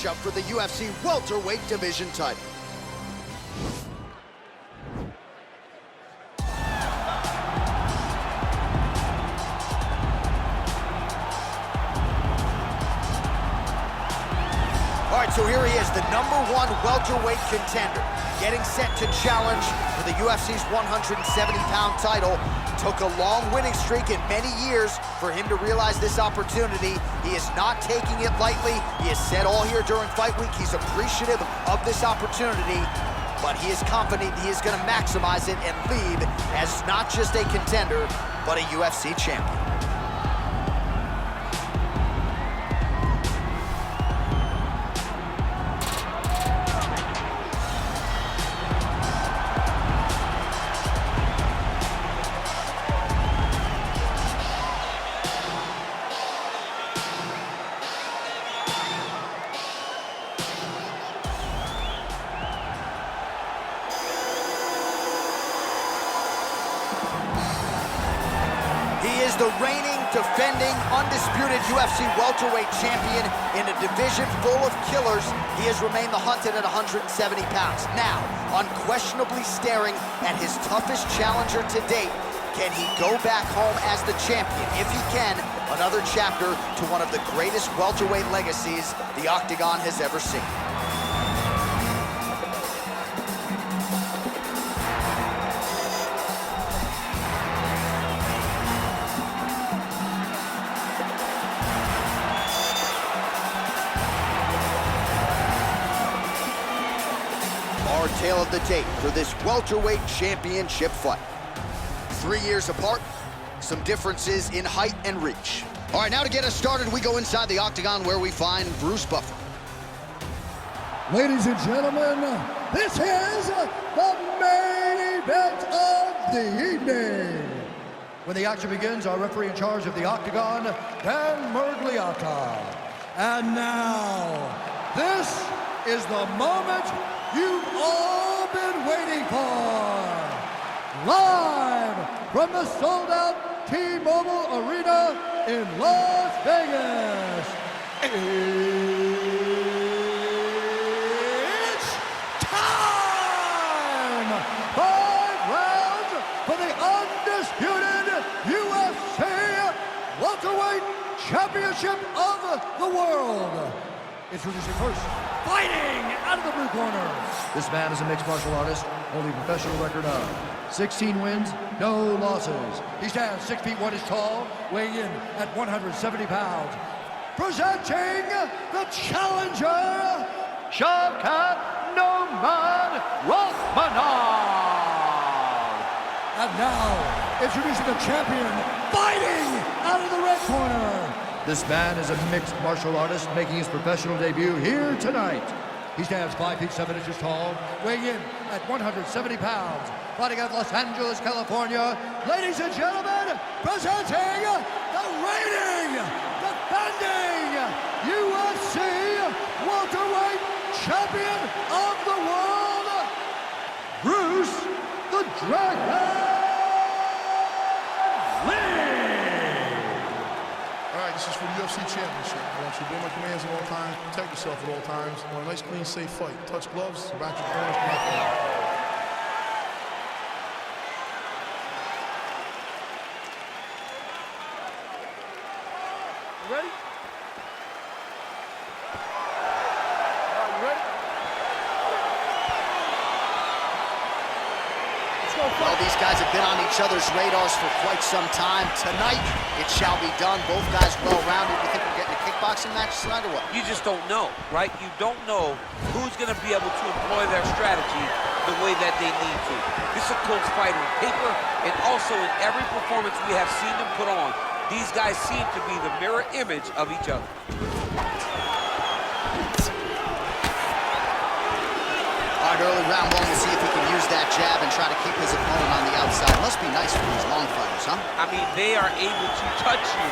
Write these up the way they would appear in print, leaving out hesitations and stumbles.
matchup for the UFC welterweight division title. All right, so here he is, the #1 welterweight contender, getting set to challenge for the UFC's 170-pound title. Took a long winning streak in many years for him to realize this opportunity. He is not taking it lightly. He has said all here during fight week he's appreciative of this opportunity, but he is confident he is going to maximize it and leave as not just a contender, but a UFC champion. The reigning, defending, undisputed UFC welterweight champion in a division full of killers. He has remained the hunted at 170 pounds. Now, unquestionably staring at his toughest challenger to date. Can he go back home as the champion? If he can, another chapter to one of the greatest welterweight legacies the Octagon has ever seen. Our tale of the tape for this welterweight championship fight. 3 years apart, some differences in height and reach. All right, now to get us started, we go inside the Octagon where we find Bruce Buffer. Ladies and gentlemen, this is the main event of the evening. When the action begins, our referee in charge of the Octagon, Dan Mergliata. And now, this is the moment you've all been waiting for. Live from the sold-out T-Mobile Arena in Las Vegas. It's time! 5 rounds for the undisputed UFC welterweight championship of the world. Introducing first, fighting out of the blue corner. This man is a mixed martial artist, holding a professional record of 16 wins, no losses. He stands 6 feet 1 inches tall, weighing in at 170 pounds. Presenting the challenger, Shavkat Rakhmonov. And now, introducing the champion, fighting out of the red corner. This man is a mixed martial artist making his professional debut here tonight. He stands 5 feet 7 inches tall, weighing in at 170 pounds, fighting out of Los Angeles, California. Ladies and gentlemen, presenting the reigning, defending UFC welterweight champion of the world, Bruce the Dragon Lee. This is for the UFC Championship. I want you to obey my commands at all times, protect yourself at all times. I want a nice, clean, safe fight. Touch gloves, back your corners, come out there. You ready? All right, you ready? Let's go. Well, these guys have been on each other's radars for quite some time. Tonight, it shall be done. Both guys well-rounded. You think we're getting a kickboxing match tonight or what? You just don't know, right? You don't know who's going to be able to employ their strategy the way that they need to. This is a close fight on paper, and also in every performance we have seen them put on, these guys seem to be the mirror image of each other. All right, early round one, we'll see if he can use that jab and try to keep his opponent on the outside. Must be nice for these long fighters, huh? I mean, they are able to touch you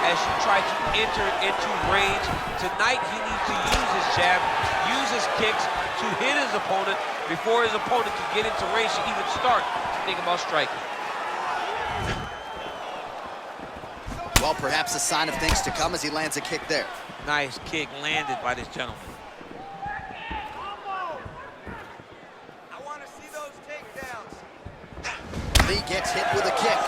as you try to enter into range. Tonight, he needs to use his jab, use his kicks to hit his opponent before his opponent can get into range to even start to think about striking. Well, perhaps a sign of things to come as he lands a kick there. Nice kick landed by this gentleman. gets hit with a kick.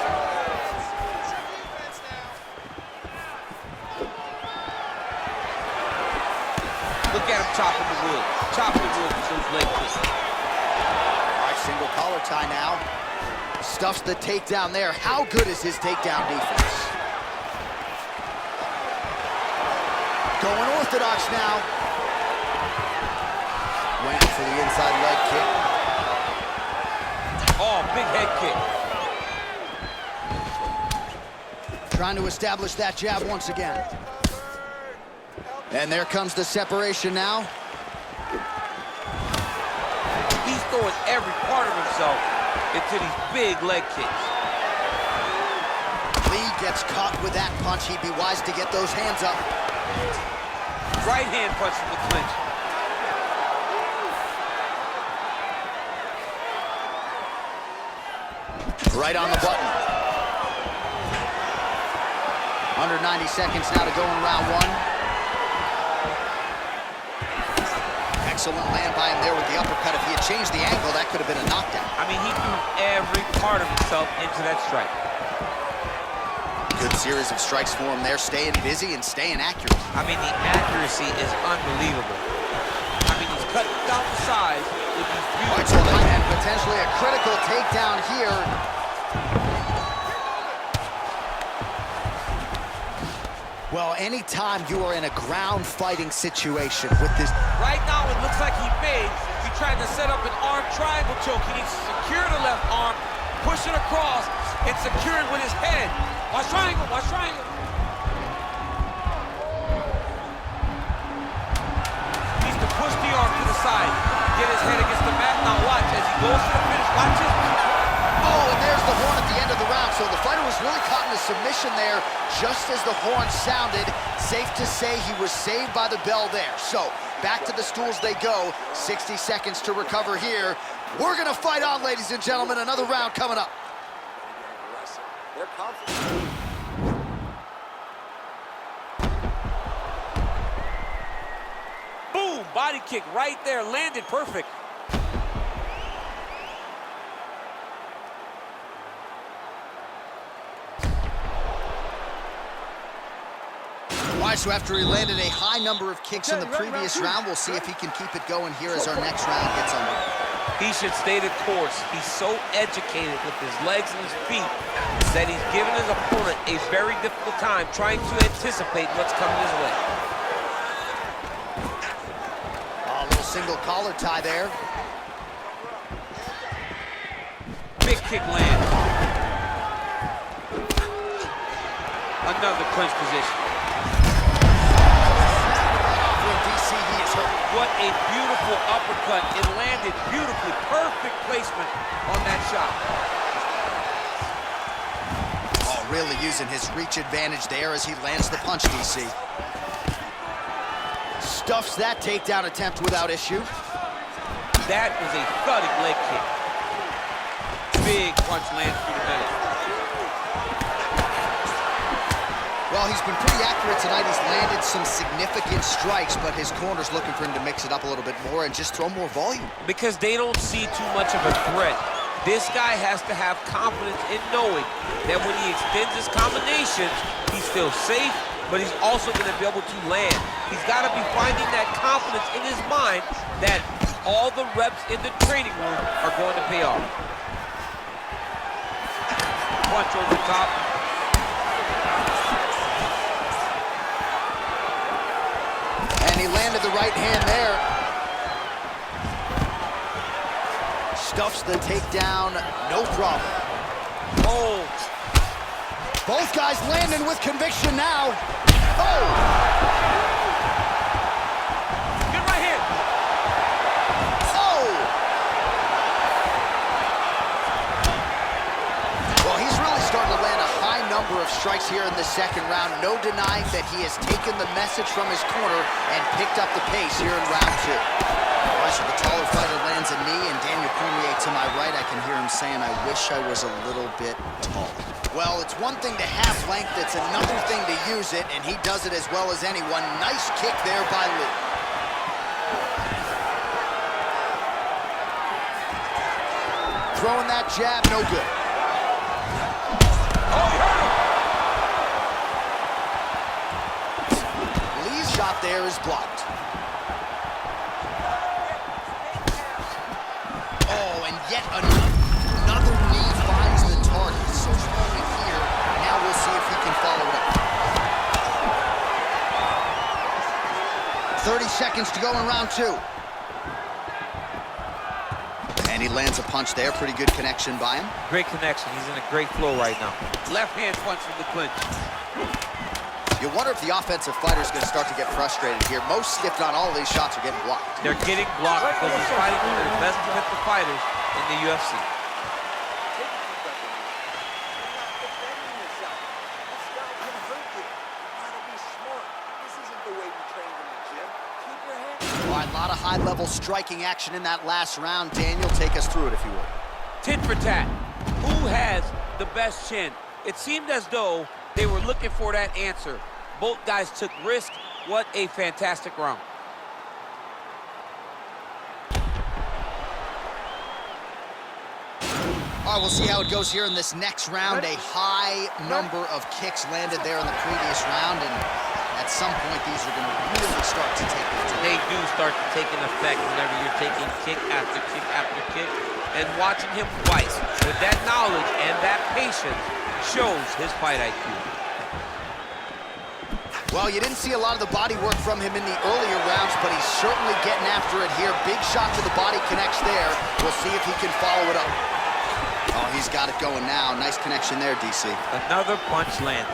Look at him chopping the wood. Chopping the wood with those leg kicks. All right, single collar tie now. Stuffs the takedown there. How good is his takedown defense? Going orthodox now. Went for the inside leg kick. Oh, big head kick. Trying to establish that jab once again. And there comes the separation now. He's throwing every part of himself into these big leg kicks. Lee gets caught with that punch. He'd be wise to get those hands up. Right hand punch in the clinch. Right on the button. Under 90 seconds now to go in round one. Excellent land by him there with the uppercut. If he had changed the angle, that could have been a knockdown. I mean, he threw every part of himself into that strike. Good series of strikes for him there, staying busy and staying accurate. I mean, the accuracy is unbelievable. I mean, he's cut down the size with these beautiful legs. And potentially a critical takedown here. Well, anytime you are in a ground fighting situation with this... Right now, it looks like he tried to set up an arm triangle choke. He needs to secure the left arm, push it across, and secure it with his head. Watch triangle, watch triangle. He needs to push the arm to the side, get his head against the mat. Now watch as he goes to the finish. Watch his... Oh, and there's the horn at the end of the round. So the fighter was really caught in a submission there just as the horn sounded. Safe to say he was saved by the bell there. So back to the stools they go. 60 seconds to recover here. We're going to fight on, ladies and gentlemen. Another round coming up. They're confident. Boom! Body kick right there. Landed perfect. All right, so after he landed a high number of kicks in the previous round, we'll see if he can keep it going here as our next round gets underway. He should stay the course. He's so educated with his legs and his feet that he's giving his opponent a very difficult time trying to anticipate what's coming his way. A little single collar tie there. Big kick land. Another clinch position. What a beautiful uppercut. It landed beautifully. Perfect placement on that shot. Oh, really using his reach advantage there as he lands the punch, DC. Stuffs that takedown attempt without issue. That was a thudding leg kick. Big punch lands through the middle. Well, he's been pretty accurate tonight. He's landed some significant strikes, but his corner's looking for him to mix it up a little bit more and just throw more volume. Because they don't see too much of a threat. This guy has to have confidence in knowing that when he extends his combinations, he's still safe, but he's also going to be able to land. He's got to be finding that confidence in his mind that all the reps in the training room are going to pay off. Punch over the top. He landed the right hand there. Stuffs the takedown, no problem. Oh. Both guys landing with conviction now. Oh! Good right hand. Oh! Well, he's really starting to land a high number of strikes here in the second round. No denying that he has taken the message from his corner and picked up the pace here in round two. All right, so the taller fighter lands a knee, and Daniel Cormier to my right, I can hear him saying, I wish I was a little bit taller. Well, it's one thing to have length, it's another thing to use it, and he does it as well as anyone. Nice kick there by Lee. Throwing that jab, no good. there is blocked. Oh, and yet another knee finds the target. So strong in here. Now we'll see if he can follow it up. 30 seconds to go in round 2. And he lands a punch there. Pretty good connection by him. Great connection. He's in a great flow right now. Left hand punch from the clinch. You wonder if the offensive fighter is going to start to get frustrated here. Most, if not all, of these shots are getting blocked. They're getting blocked because he's fighting one of the best defensive fighters in the UFC. All right, a lot of high-level striking action in that last round. Daniel, take us through it, if you would. Tit for tat. Who has the best chin? It seemed as though they were looking for that answer. Both guys took risk. What a fantastic round. All right, we'll see how it goes here in this next round. A high number of kicks landed there in the previous round, and at some point, these are going to really start to take their toll. They do start to take an effect whenever you're taking kick after kick after kick. And watching him twice with that knowledge and that patience shows his fight IQ. Well, you didn't see a lot of the body work from him in the earlier rounds, but he's certainly getting after it here. Big shot to the body connects there. We'll see if he can follow it up. Oh, he's got it going now. Nice connection there, DC. Another punch landed.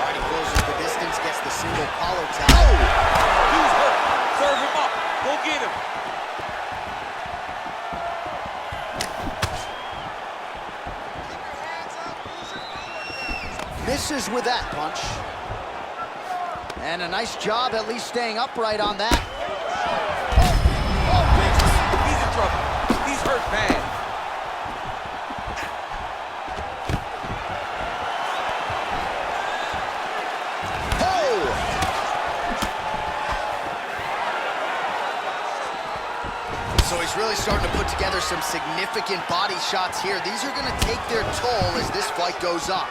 All right, he closes the distance, gets the single collar tap. Oh! He's hurt. Serve him up. Go get him. Misses with that punch. And a nice job at least staying upright on that. Oh, he's in trouble. He's hurt bad. Oh! So he's really starting to put together some significant body shots here. These are going to take their toll as this fight goes on.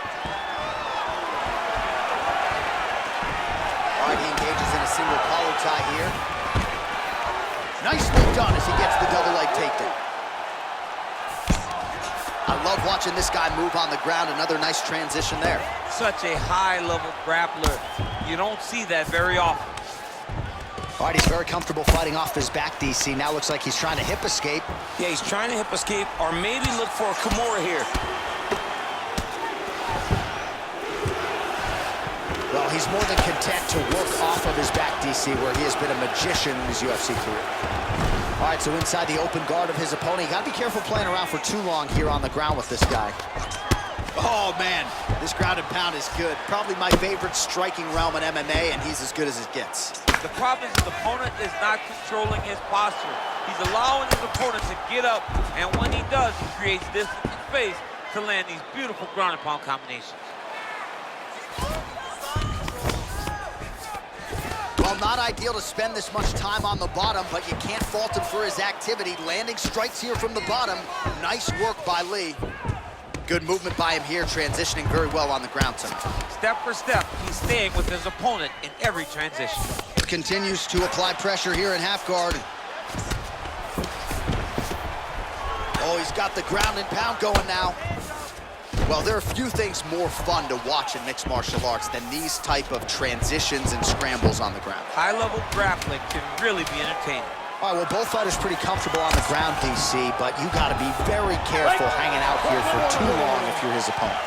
He engages in a single collar tie here. Nicely done as he gets the double leg takedown. I love watching this guy move on the ground. Another nice transition there. Such a high-level grappler. You don't see that very often. All right, he's very comfortable fighting off his back, DC. Now looks like he's trying to hip escape. Yeah, he's trying to hip escape or maybe look for a Kimura here. Well, he's more than content to work off of his back, DC, where he has been a magician in his UFC career. All right, so inside the open guard of his opponent. You got to be careful playing around for too long here on the ground with this guy. Oh, man, this ground and pound is good. Probably my favorite striking realm in MMA, and he's as good as it gets. The problem is his opponent is not controlling his posture. He's allowing his opponent to get up, and when he does, he creates distance and space to land these beautiful ground and pound combinations. Well, not ideal to spend this much time on the bottom, but you can't fault him for his activity. Landing strikes here from the bottom. Nice work by Lee. Good movement by him here, transitioning very well on the ground tonight. Step for step, he's staying with his opponent in every transition. Continues to apply pressure here in half guard. Oh, he's got the ground and pound going now. Well, there are few things more fun to watch in mixed martial arts than these type of transitions and scrambles on the ground. High-level grappling can really be entertaining. All right, well, both fighters pretty comfortable on the ground, DC, but you got to be very careful hanging out here for too long if you're his opponent.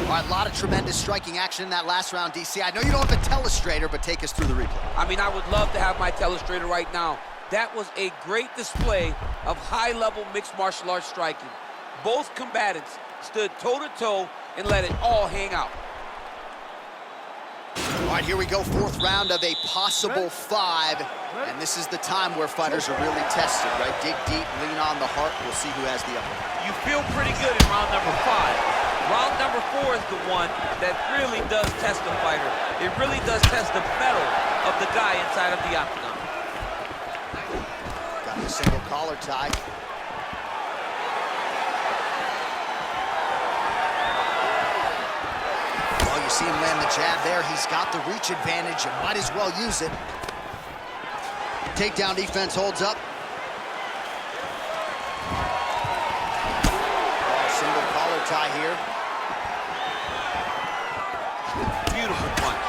All right, a lot of tremendous striking action in that last round, DC. I know you don't have a telestrator, but take us through the replay. I mean, I would love to have my telestrator right now. That was a great display of high-level mixed martial arts striking. Both combatants stood toe-to-toe and let it all hang out. All right, here we go, fourth round of a possible 5. And this is the time where fighters are really tested, right? Dig deep, lean on the heart. We'll see who has the upper hand. You feel pretty good in round number 5. Round number 4 is the one that really does test the fighter. It really does test the mettle of the guy inside of the octagon. Got the single collar tie. Well, you see him land the jab there. He's got the reach advantage. You might as well use it. Takedown defense holds up. Single collar tie here. Beautiful punch.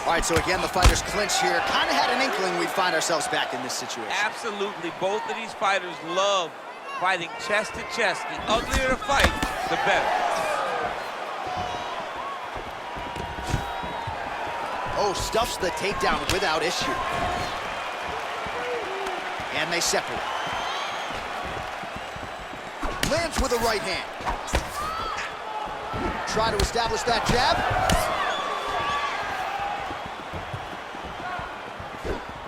All right, so again, the fighters clinch here. Kind of had an inkling we'd find ourselves back in this situation. Absolutely. Both of these fighters love fighting chest to chest. The uglier the fight, the better. Oh, stuffs the takedown without issue. And they separate. Lands with a right hand. Try to establish that jab.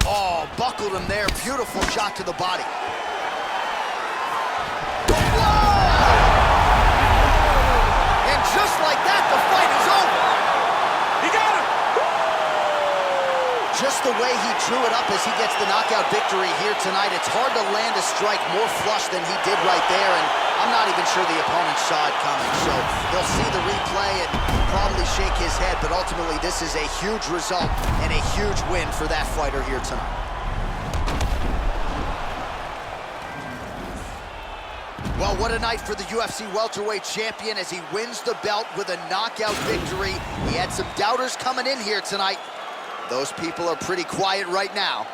Oh, buckled him there. Beautiful shot to the body. Whoa! And just like that, the fight is over. He got him! Just the way he drew it up as he gets the knockout victory here tonight. It's hard to land a strike more flush than he did right there, and I'm not even sure the opponent saw it coming. So he'll see the replay and probably shake his head, but ultimately this is a huge result and a huge win for that fighter here tonight. Well, what a night for the UFC welterweight champion as he wins the belt with a knockout victory. He had some doubters coming in here tonight. Those people are pretty quiet right now.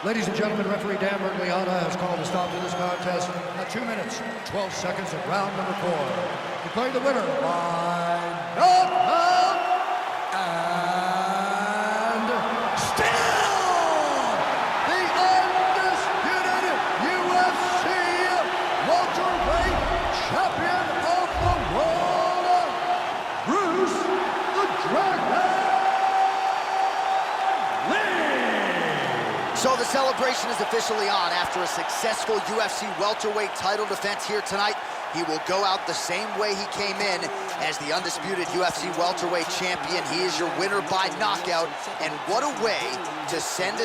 Ladies and gentlemen, referee Dan Bergliana has called a stop to this contest at 2 minutes, 12 seconds of round number 4. Declaring the winner by knockout and still the undisputed UFC welterweight champion of the world, Bruce the Dragon. So the celebration is officially on. After a successful UFC welterweight title defense here tonight, he will go out the same way he came in as the undisputed UFC welterweight champion. He is your winner by knockout, and what a way to send a